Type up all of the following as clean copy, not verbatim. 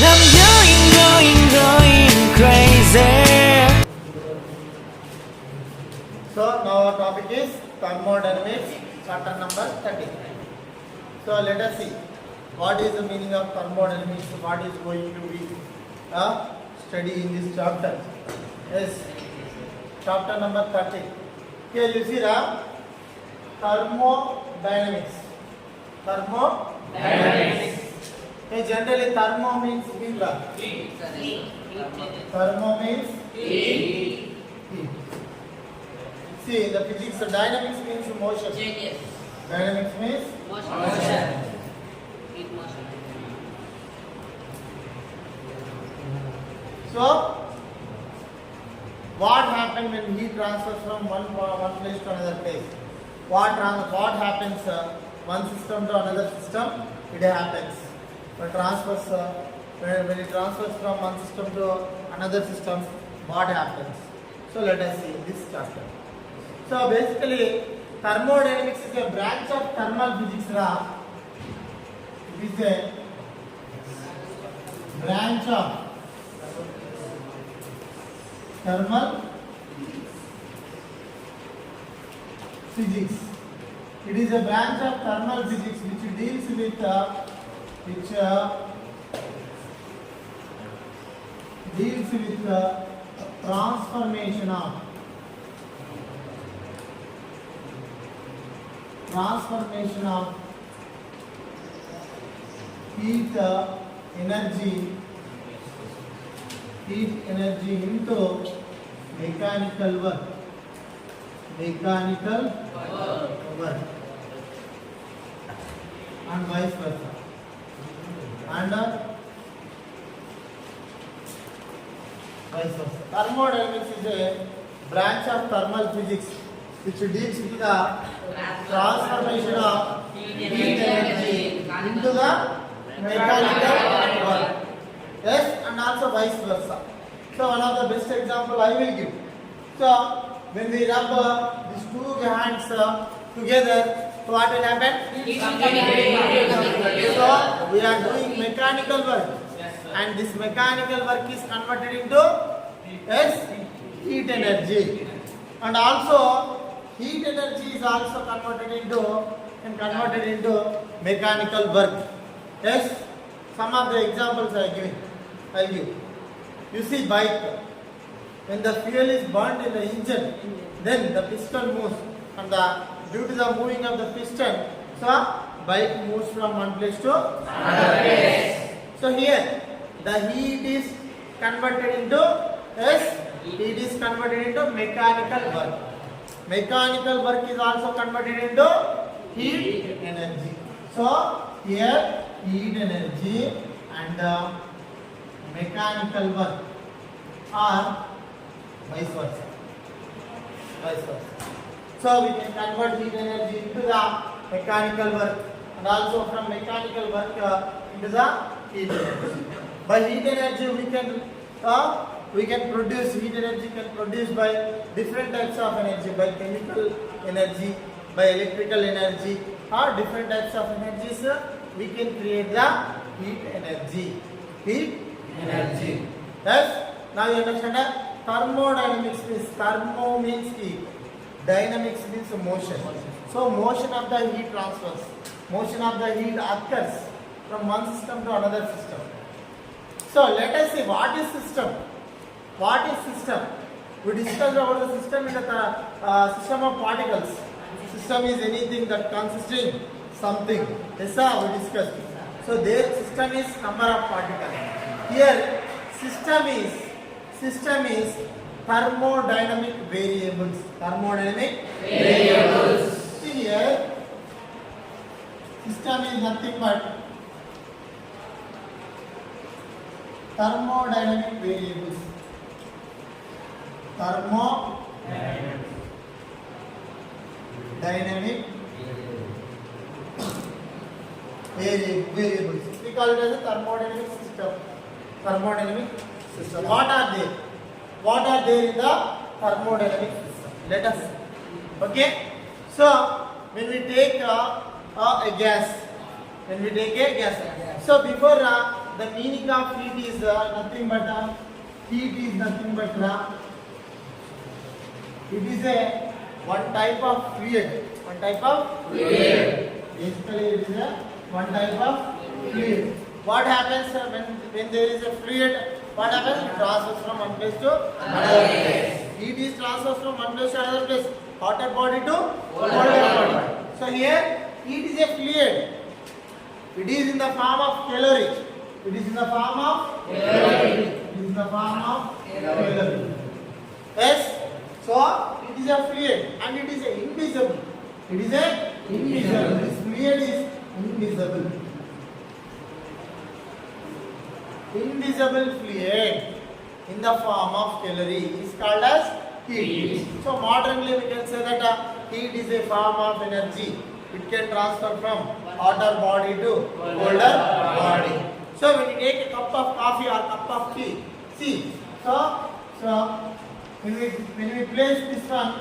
I'm going crazy. So now our topic is thermodynamics, chapter number 30. So let us see what is the meaning of thermodynamics, what is going to be study in this chapter. Yes, chapter number 30. Here you see the thermodynamics. Thermodynamics. Hey, generally thermo means heat. Thermo means heat. See, the physics, the dynamics means motion. Dynamics means motion. So, what happens when heat transfers from one place to another place? What happens one system to another system? It happens. When it transfers from one system to another system, what happens? So let us see this chapter. So basically, thermodynamics is a branch of thermal physics. It is a branch of thermal physics. It is a branch of thermal physics which deals with transformation of heat energy into mechanical work and vice versa. And vice versa. Thermodynamics is a branch of thermal physics which deals with the transformation of heat energy into the mechanical work. Yes, and also vice versa. So one of the best example I will give. So when we rub these two hands together, what will happen? So we are doing mechanical work, and this mechanical work is converted into heat energy, and also heat energy is also converted into mechanical work. Yes, some of the examples I'll give. You see bike, when the fuel is burnt in the engine, then the piston moves, and due to the moving of the piston, so bike moves from one place to another place. So here the heat is converted into mechanical work. Mechanical work is also converted into heat energy. So here heat energy and mechanical work are vice versa. So we can convert heat energy into the mechanical work, and also from mechanical work into the heat energy. By heat energy we can produce heat energy by different types of energy, by chemical energy, by electrical energy, or different types of energies. We can create the heat energy. Yes. Now you understand that thermodynamics means thermo means heat, dynamics means motion. So motion of the heat transfers, motion of the heat occurs from one system to another system. So let us see what is system. We discussed about the system in the system of particles. System is anything that consists in something. Yes, we discussed. So their system is number of particles. Here system is thermodynamic variables. See here, system is nothing but thermodynamic variables. Thermodynamic variables. We call it as a thermodynamic system. What are they? What are there in the thermodynamic system? Let us see. Okay. So when we take a gas, so before the meaning of heat is nothing but heat is nothing but it is a one type of fluid. One type of fluid. Basically, it is a one type of fluid. What happens when there is a fluid? What happens? It transfers from one place to another place. Heat is transfers from one place to another place. Hotter body to colder body. So here, heat is a fluid. It is in the form of calorie. It is in the form of calorie. It is in the form of calorie. Yes. So it is a fluid and it is a invisible. It is a invisible. This fluid is invisible. Invisible fluid in the form of calorie is called as heat. So modernly we can say that heat is a form of energy. It can transfer from hotter body to colder body. So when you take a cup of coffee or cup of tea, see, so when we place this one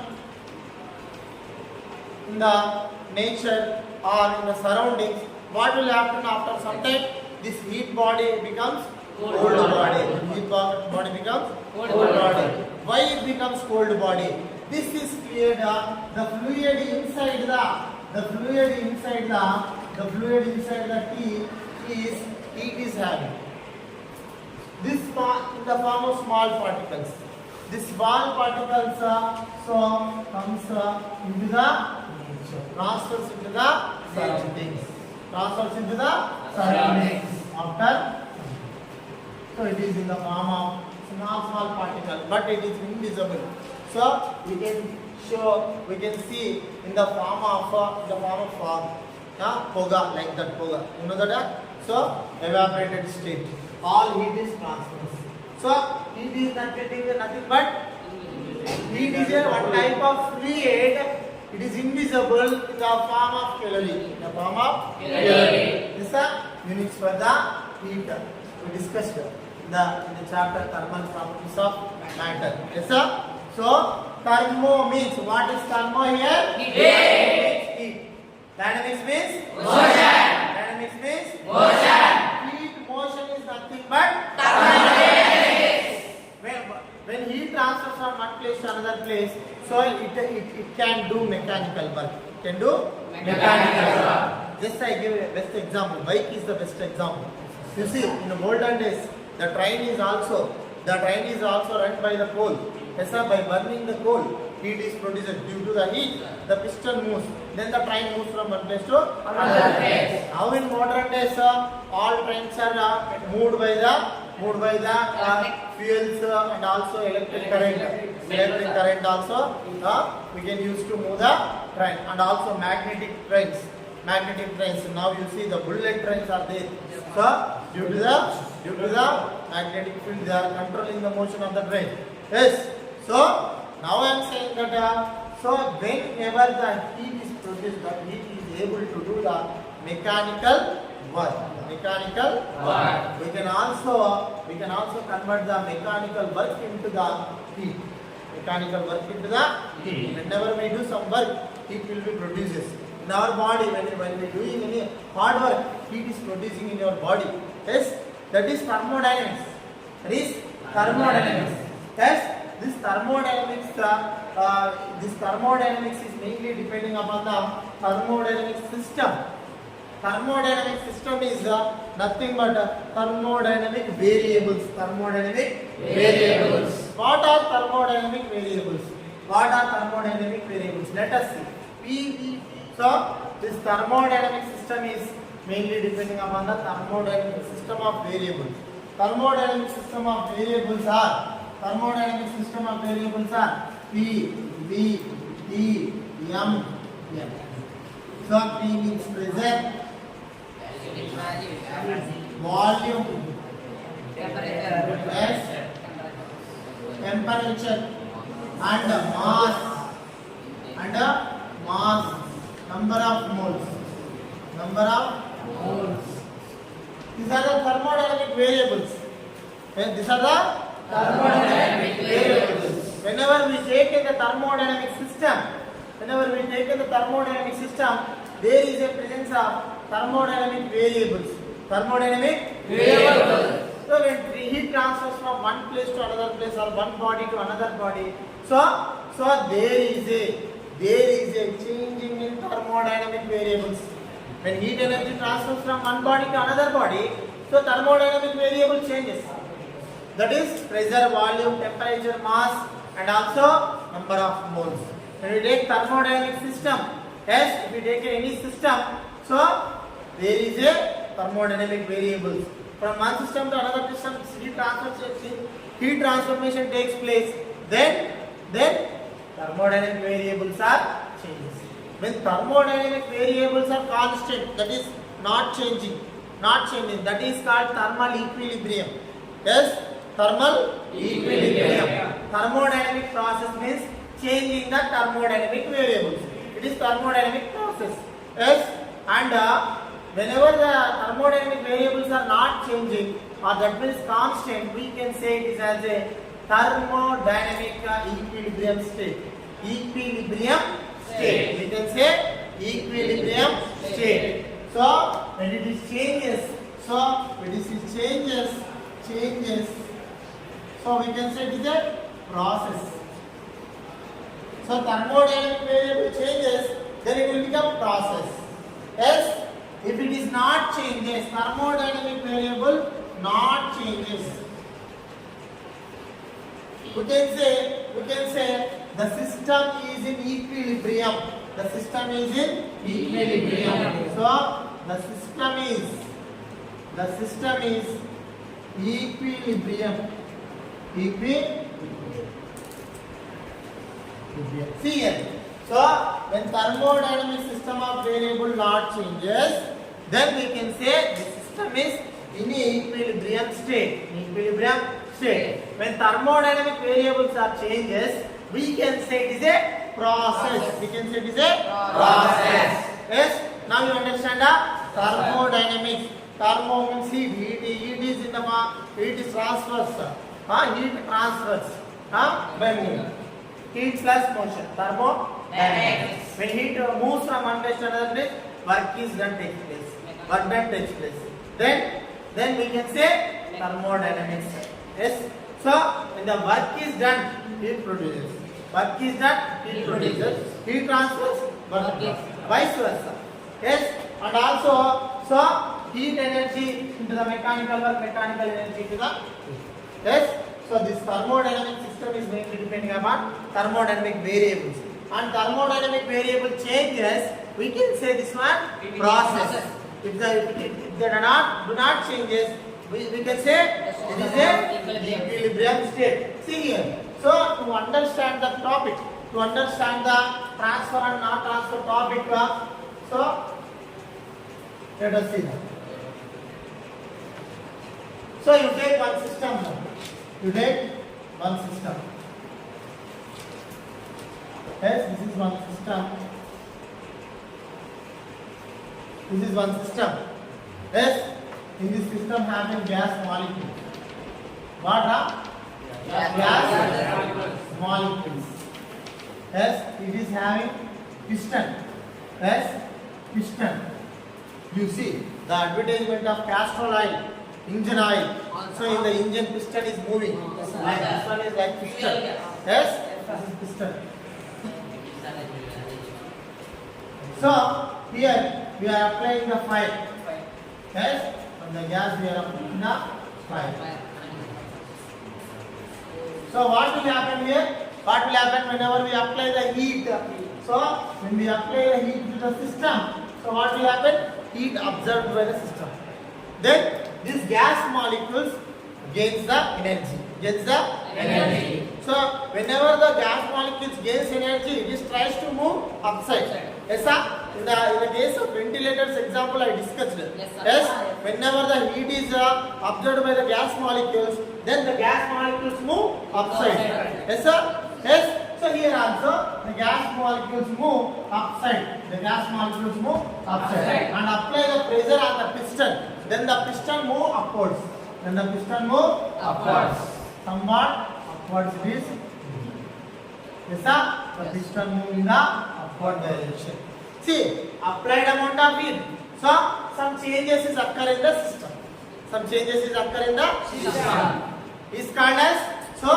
in the nature or in the surroundings, what will happen after some time? This heat body becomes cold body. Heat body becomes cold body. Why it becomes cold body? This is fluid. The fluid inside the tea is heat is having. This in the form of small particles. This small particles comes into the transfers into the surroundings. After, so it is in the form of small particle, but it is invisible. So we can see in the form of fog, poga, like that poga. You know that? So evaporated state. All heat is transferred. So heat is nothing but heat is a one type of fluid. It is invisible in the form of calorie. This is the units for the heat. We discussed in the chapter thermal properties of matter. Yes, sir. So thermo means what is thermo here? Heat. Dynamics means motion. Heat motion is nothing but thermodynamics. When heat transfers from one place to another place, so it can do mechanical work. Just I give a best example. Bike is the best example. You see, in the olden days, the train is also run by the coal. Yes, sir, by burning the coal, heat is produced. Due to the heat, the piston moves. Then the train moves from one place to another place. Now in modern days, all trains are moved by the fuels and also electric current. Electric current also we can use to move the train, and also magnetic trains. Now you see the bullet trains are there. So due to the magnetic field, they are controlling the motion of the train. Yes. So now I am saying that so whenever the heat is produced, the heat is able to do the mechanical work. We can also convert the mechanical work into the heat. Whenever we do some work, heat will be produced. In our body, when we are doing any hard work, heat is producing in your body. Yes, that is thermodynamics. Yes, this thermodynamics is mainly depending upon the thermodynamic system. Thermodynamic system is nothing but thermodynamic variables. What are thermodynamic variables? Let us see. So this thermodynamic system is mainly depending upon the thermodynamic system of variables. Thermodynamic system of variables are P, V, T, M. So P means pressure, volume, S, temperature, and mass, number of moles. These are the thermodynamic variables. Whenever we take in the thermodynamic system, there is a presence of thermodynamic variables. Thermodynamic variable. So when heat transfers from one place to another place or one body to another body, so there is a changing in thermodynamic variables. When heat energy transfers from one body to another body, so thermodynamic variable changes. That is pressure, volume, temperature, mass, and also number of moles. When we take thermodynamic system, yes, if we take any system, so there is a thermodynamic variables. From one system to another system, heat transformation takes place. Then thermodynamic variables are changes. When thermodynamic variables are constant, that is not changing, that is called thermal equilibrium. Yes, thermal equilibrium. Thermodynamic process means changing the thermodynamic variables. It is thermodynamic process. Yes, and whenever the thermodynamic variables are not changing, or that means constant, we can say it is as a thermodynamic equilibrium state. Equilibrium state. We can say equilibrium state. So when it is changes, so we can say it is a process. So thermodynamic variable changes, then it will become process. Yes, if it is not changes, thermodynamic variable not changes. We can say the system is in equilibrium. The system is in equilibrium. So the system is equilibrium. See here. So when thermodynamic system of variable not changes, then we can say the system is in equilibrium state. When thermodynamic variables are changes, we can say it is a process. Yes. Now you understand the thermodynamics. Thermo means heat is in the heat is transfers. Heat transfers by movement. Heat plus motion. Thermodynamics. When heat moves from one place to another place, work done takes place. Then we can say thermodynamics. Yes. So when the work is done, heat produces. Heat transfers, vice versa. Yes. And also, so heat energy into the mechanical work, mechanical energy to the. Yes. So this thermodynamic system is mainly depending upon thermodynamic variables. And thermodynamic variable changes, we can say this one process. If they do not changes, we can say it is a equilibrium state. See here. So to understand the topic, to understand the transfer and not transfer topic, so let us see that. So you take one system. Yes, this is one system. Yes, in this system having gas molecule. What are? Gas molecules. Yes, it is having piston. Yes, piston. You see the advertisement of castor oil, engine oil. So in the engine, piston is moving. Like this one is like piston. Yes, this is piston. So here we are applying the fire. Yes, from the gas we are applying the fire. So what will happen here? What will happen whenever we apply the heat? So when we apply the heat to the system, so what will happen? Heat absorbed by the system. Then these gas molecules gains the energy. So whenever the gas molecules gains energy, it tries to move upside. Yes, sir? In the case of ventilators example I discussed. Yes, whenever the heat is absorbed by the gas molecules, then the gas molecules move upside. Yes, sir? Yes. So here also the gas molecules move upside. And apply the pressure on the piston. Then the piston move upwards. Somewhat upwards it is. Yes, sir? The piston move in the upward direction. See, applied amount of heat. So some changes is occur in the system. Some changes is occur in the system. Is called as, so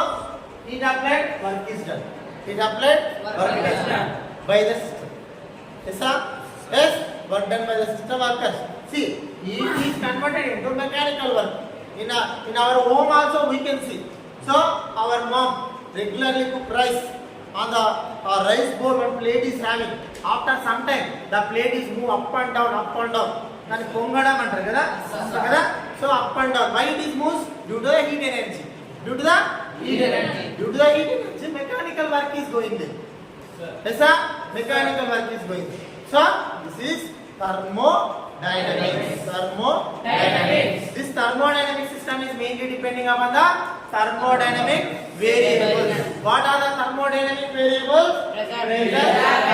heat applied, work is done. Heat applied, work is done by the system. Yes, sir? Yes, work done by the system occurs. See, heat is converted into mechanical work. In our home also we can see. So our mom regularly cook rice on the rice bowl. One plate is having. After some time, the plate is move up and down, up and down. Then pongadam antaru kada. So up and down. Why it is moves? Due to the heat energy. Due to the heat energy. Due to the heat energy, mechanical work is going there. Yes, sir? Mechanical work is going there. So this is thermodynamics. Thermodynamics. This thermodynamic system is mainly depending upon the thermodynamic variables. What are the thermodynamic variables? Pressure,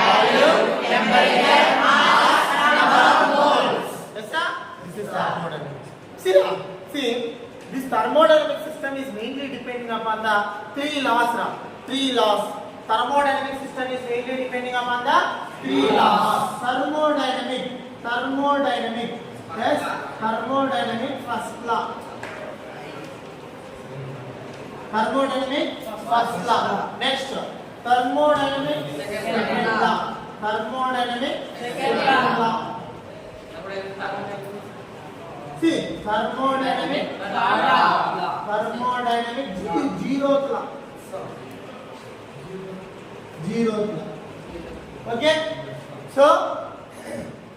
volume, temperature, mass, number of moles. Yes, sir? This is thermodynamics. See, this thermodynamic system is mainly depending upon the three laws. Three laws. Thermodynamic system is mainly depending upon the three laws. Thermodynamic. Yes, thermodynamic first law. Thermodynamic first law. Next, thermodynamic second law. Thermodynamic second law. See, thermodynamic zeroth law. Zeroth law. Okay? So,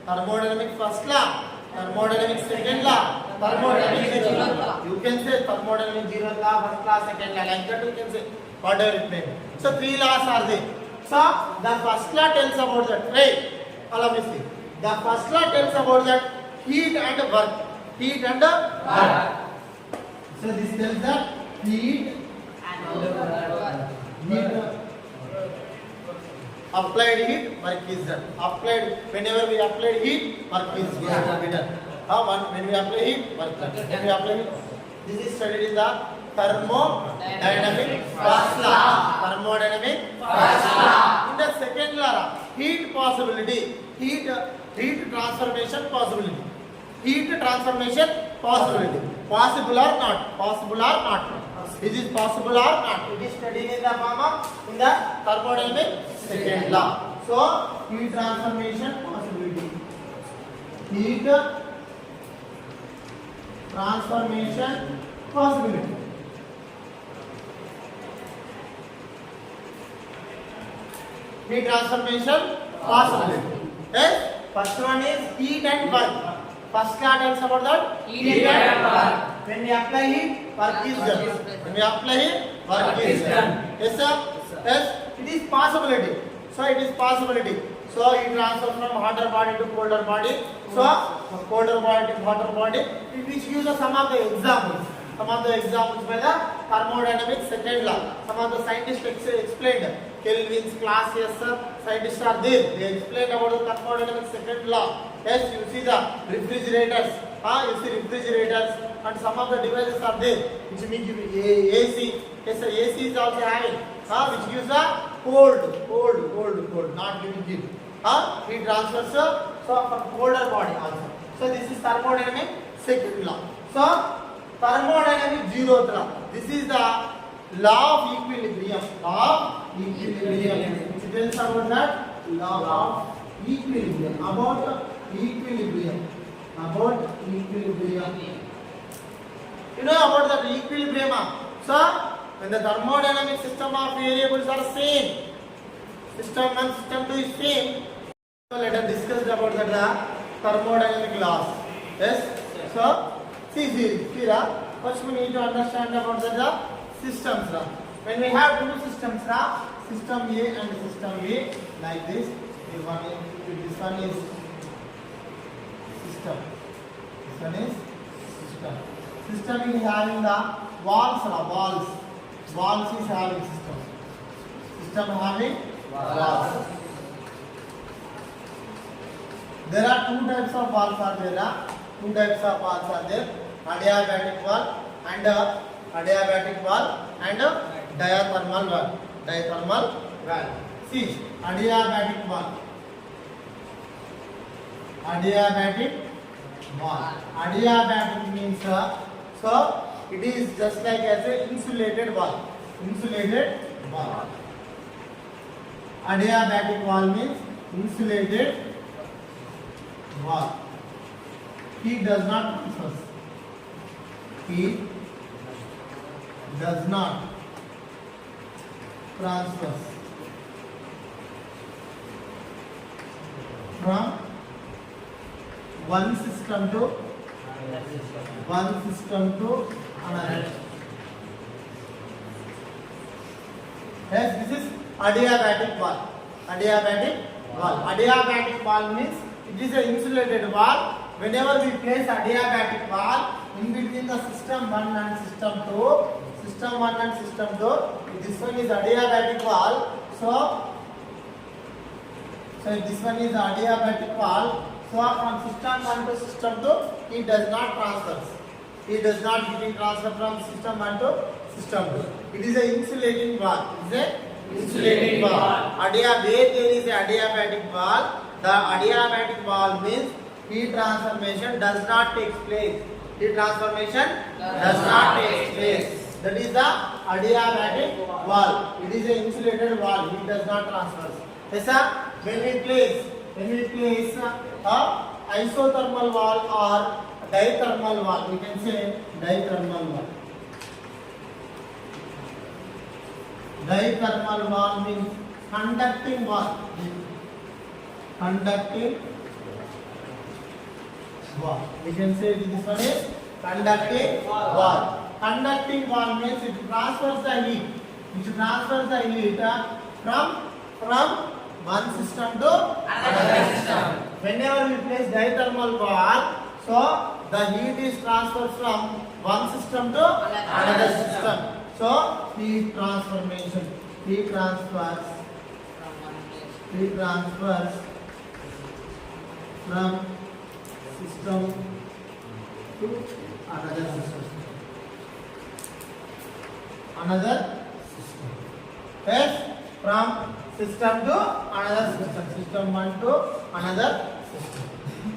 thermodynamic first law, thermodynamic second law, thermodynamic zeroth law. You can say thermodynamic zeroth law, first law, second law. Like that you can say whatever it may be. So, three laws are there. So, the first law tells about that. Right? Allow me see. The first law tells about that heat and work. Heat and work. So this tells that heat and work. Applied heat, work is done. Applied, whenever we apply heat, work is done. When we apply heat, work done. When we apply heat, this is studied in the thermodynamic first law. Thermodynamic first law. In the second law, heat possibility, heat transformation possibility. Heat transformation possibility. Possible or not? Possible or not? Is it possible or not? It is studied in the form of in the thermodynamic second law. So heat transformation possibility. Heat transformation possibility. Heat transformation possibility. Yes. First one is heat and work. First law tells about that heat and work. When we apply heat, work is done. When we apply heat, work is done. Yes, sir? Yes. It is possibility. So it is possibility. So it transfers from hotter body to colder body. So colder body to hotter body. Which gives us some of the examples. Some of the examples by the thermodynamic second law. Some of the scientists explained. Kelvin's class, yes sir, scientists are there. They explained about the thermodynamic second law. Yes, you see the refrigerators. You see refrigerators and some of the devices are there. Which means AC. Yes sir, AC is also having. Which gives the cold, not giving heat. Heat transfers so from colder body also. So this is thermodynamic second law. So thermodynamic zeroth law. This is the law of equilibrium. Law of equilibrium. Which tells about that law of equilibrium. About equilibrium. You know about the equilibrium. So when the thermodynamic system of variables are same, system 1, system 2 is same. So let us discuss about the thermodynamic laws. Yes. So see, first we need to understand about the systems. When we have two systems, system A and system B, like this. This one is system. This one is system. System is having the walls. Walls is having system. System having walls. There are two types of walls are there. Two types of walls are there. Adiabatic wall and diathermal wall. Diathermal wall. See, adiabatic wall. Adiabatic wall. Adiabatic means so it is just like as a insulated wall. Insulated wall. Adiabatic wall means insulated wall. Heat does not transfer. Heat does not transfer from one system to another. Yes, this is adiabatic wall. Adiabatic wall. Adiabatic wall means it is an insulated wall. Whenever we place adiabatic wall in between the system 1 and system 2, this one is adiabatic wall. So this one is adiabatic wall. So from system 1 to system 2, it does not transfer. It does not getting transfer from system 1 to system 2. It is an insulating wall. It is an insulating wall. Where there is an adiabatic wall, the adiabatic wall means heat transformation does not take place. Heat transformation does not take place. That is the adiabatic wall. It is an insulated wall. Heat does not transfer. Yes, sir. When we place a isothermal wall or dithermal wall, we can say dithermal wall. Dithermal wall means conducting wall. Conducting wall. We can say this one is conducting wall. Conducting wall means it transfers the heat. It transfers the heat from one system to another system. Whenever we place dithermal wall, so the heat is transferred from one system to another system. So heat transfers from system to another system. Yes, from system to another system. System 1 to another system.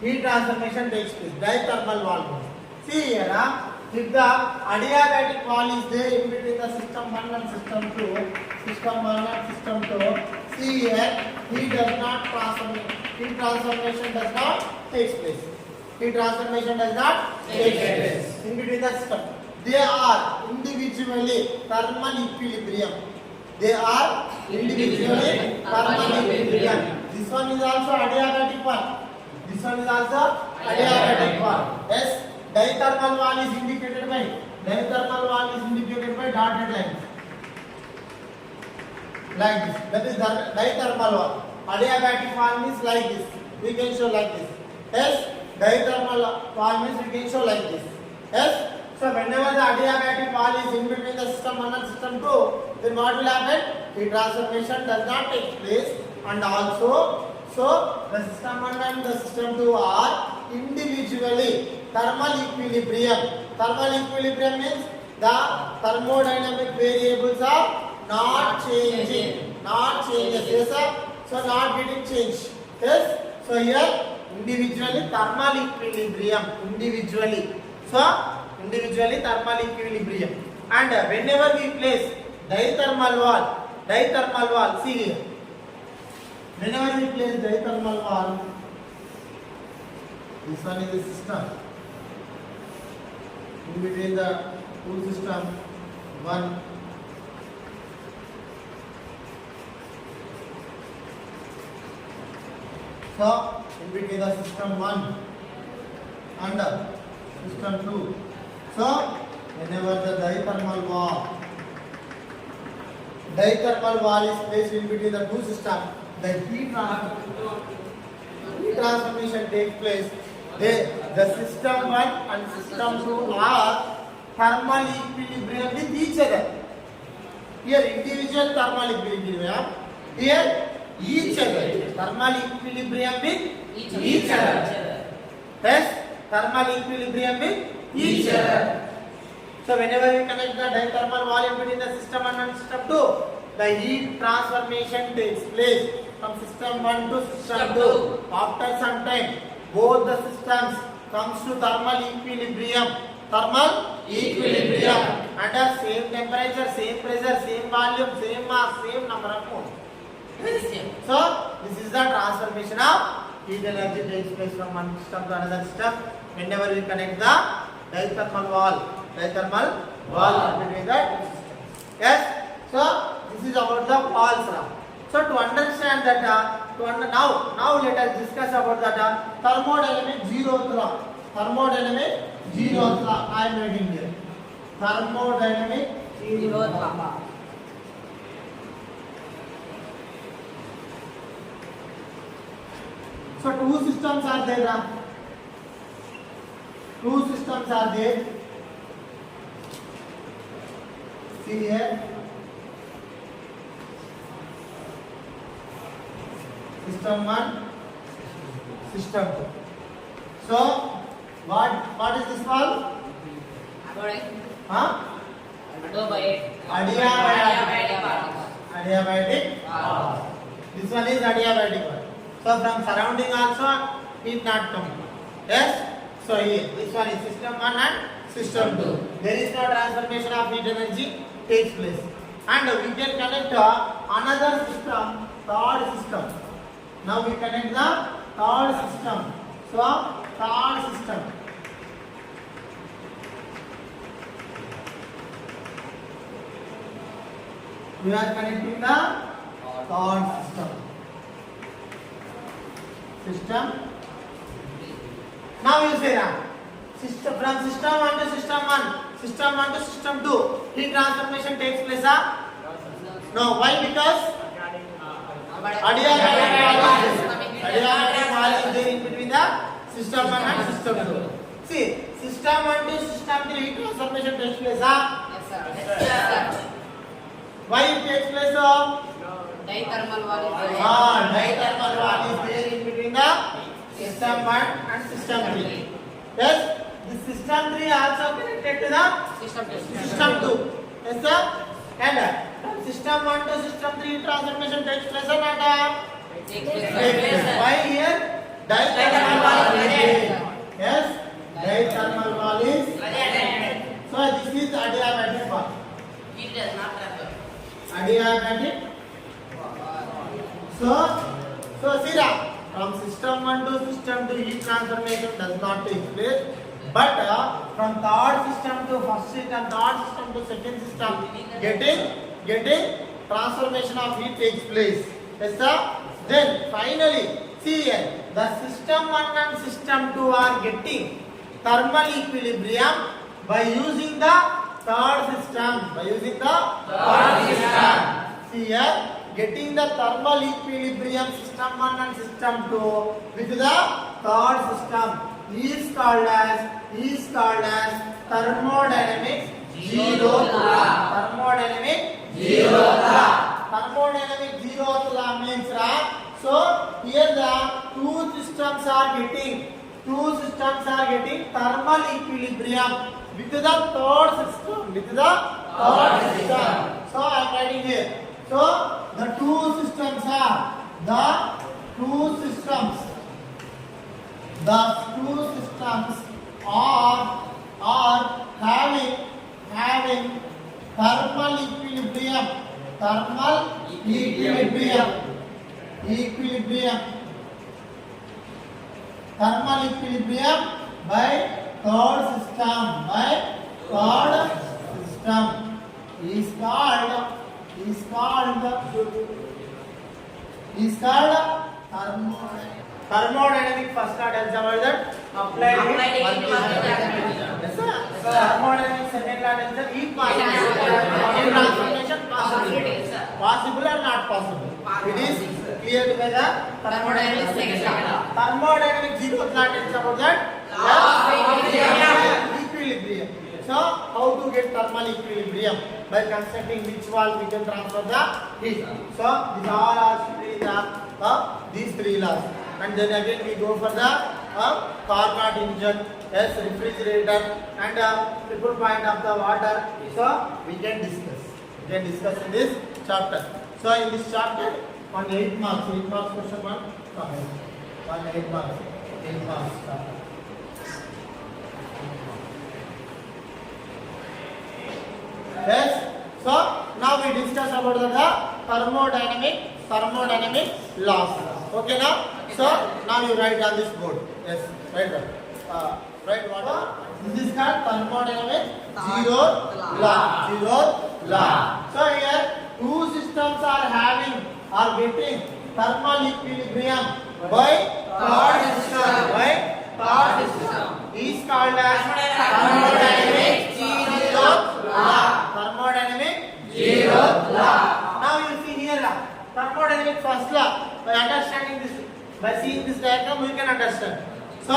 Heat transformation takes place. Dithermal wall. See here, if the adiabatic wall is there in between the system 1 and system 2, see here, heat transformation does not take place. Heat transformation does not take place in between the system. They are individually thermal equilibrium. They are individually thermal equilibrium. This one is also adiabatic wall. Yes, dithermal wall is indicated by dotted lines. Like this. That is dithermal wall. Adiabatic wall means like this. We can show like this. Yes, dithermal wall means we can show like this. Yes. So whenever the adiabatic wall is in between the system 1 and system 2, then what will happen? Heat transformation does not take place, and also so the system 1 and the system 2 are individually thermal equilibrium. Thermal equilibrium means the thermodynamic variables are not changing. Yes, sir. So not getting changed. Yes. So here individually thermal equilibrium. Individually thermal equilibrium. And whenever we place dithermal wall, see here. Whenever we place dithermal wall, this one is the system. In between the two system, one. So in between the system 1 and system 2. So whenever the dithermal wall is placed in between the two systems, the heat transformation takes place. The system 1 and system 2 are thermal equilibrium with each other. Here individual thermal equilibrium. Here each other. Thermal equilibrium with each other. Yes, thermal equilibrium with each other. So whenever we connect the dithermal wall in between the system 1 and system 2, the heat transformation takes place from system 1 to system 2. After some time, both the systems comes to thermal equilibrium. Thermal equilibrium under same temperature, same pressure, same volume, same mass, same number of moles. So this is the transformation of heat energy takes place from one system to another system whenever we connect the dithermal wall between the two systems. Yes. So this is about the Paul's law. So to understand that, now let us discuss about that thermodynamic zeroth law. Thermodynamic zeroth law. I am writing here. Thermodynamic zeroth law. So two systems are there. Two systems are there. See here. System 1, system 2. So what is this one? Huh? Adiabatic. This one is adiabatic one. So from surrounding also heat not coming. Yes. So here this one is system 1 and system 2. There is no transformation of heat energy takes place. And we can connect another system, third system. Now we connect the third system. So third system. We are connecting the third system. System. Now you say that system from system 1 to system 1, system 1 to system 2, heat transformation takes place. No, why? Because adiabatic wall is there in between the system 1 and system 2. See, system 1 to system 3 heat transformation takes place. Yes, sir. Why it takes place? Dithermal wall is there. Dithermal wall is there in between the system 1 and system 3. Yes, the system 3 also connected to the system 2. Yes, sir. And from system 1 to system 3 transformation takes place or not? Takes place. Why here? Dithermal wall is there. Yes, dithermal wall is. So this is adiabatic wall. Heat does not transfer. Adiabatic. So see that from system 1 to system 2 heat transformation does not take place, but from third system to first system, third system to second system, getting transformation of heat takes place. Yes, sir. Then finally, see here, the system 1 and system 2 are getting thermal equilibrium by using the third system. See here, getting the thermal equilibrium system 1 and system 2 with the third system is called as thermodynamic zeroth law. Thermodynamic zeroth law means so here the two systems are getting thermal equilibrium with the third system. So I am writing here. So the two systems are having thermal equilibrium by third system is called thermodynamic. First law tells about that applied heat. Yes, sir. Thermodynamic second law tells that heat transformation possible or not possible. It is clear by the thermodynamic second law. Thermodynamic zeroth law tells about that equilibrium. So how to get thermal equilibrium? By constructing which wall we can transfer the heat. So these all are these three laws. And then again we go for the Carnot engine, yes, refrigerator, and triple point of the water. So we can discuss in this chapter. So in this chapter, on 8 marks question 1, 8 marks. Yes. So now we discuss about the thermodynamic laws. Okay now. So now you write on this board. Yes. Write that. Write what? This is called thermodynamic zeroth law. So here two systems are getting thermal equilibrium by third system. Is called as thermodynamic zeroth law. Now you see here thermodynamic first law. By understanding this, by seeing this diagram, we can understand. So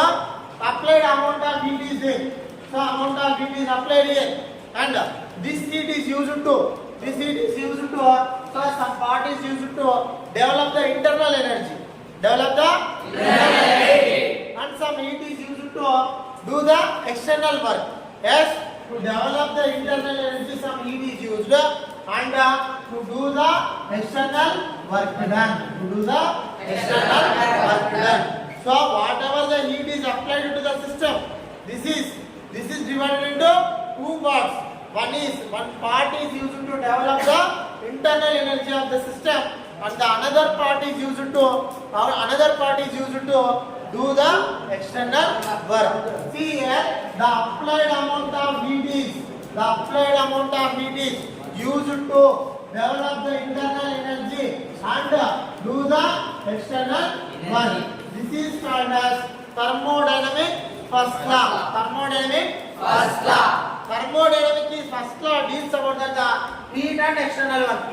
applied amount of heat is there. So amount of heat is applied here, and this heat is used to. So some part is used to develop the internal energy. And some heat is used to do the external work. Yes, to develop the internal energy, some heat is used, and to do the external work done. So whatever the heat is applied to the system, this is divided into two parts. One part is used to develop the internal energy of the system, and the another part is used to do the external work. See here, the applied amount of heat is used to develop the internal energy and do the external work. This is called as thermodynamic first law. Thermodynamic is first law, deals about the heat and external work.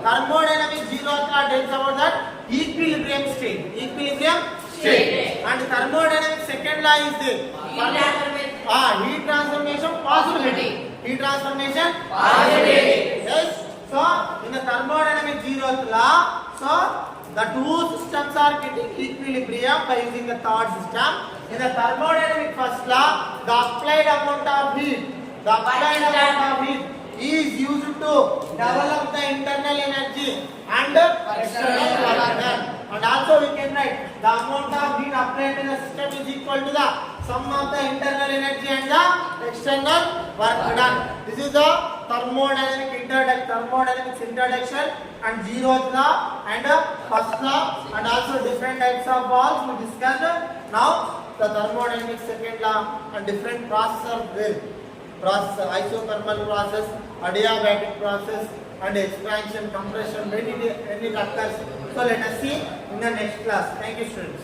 Thermodynamic zeroth law deals about that equilibrium state. And thermodynamic second law is the heat transformation possibility. Yes. So in the thermodynamic zeroth law, so the two systems are getting equilibrium by using the third system. In the thermodynamic first law, the applied amount of heat is used to develop the internal energy and external work done. And also we can write the amount of heat applied in the system is equal to the sum of the internal energy and the external work done. This is the thermodynamics introduction and zeroth law and first law, and also different types of walls we discussed. Now the thermodynamic second law and different processes are there. Isothermal process, adiabatic process, and expansion, compression, when it occurs. So let us see in the next class. Thank you, students.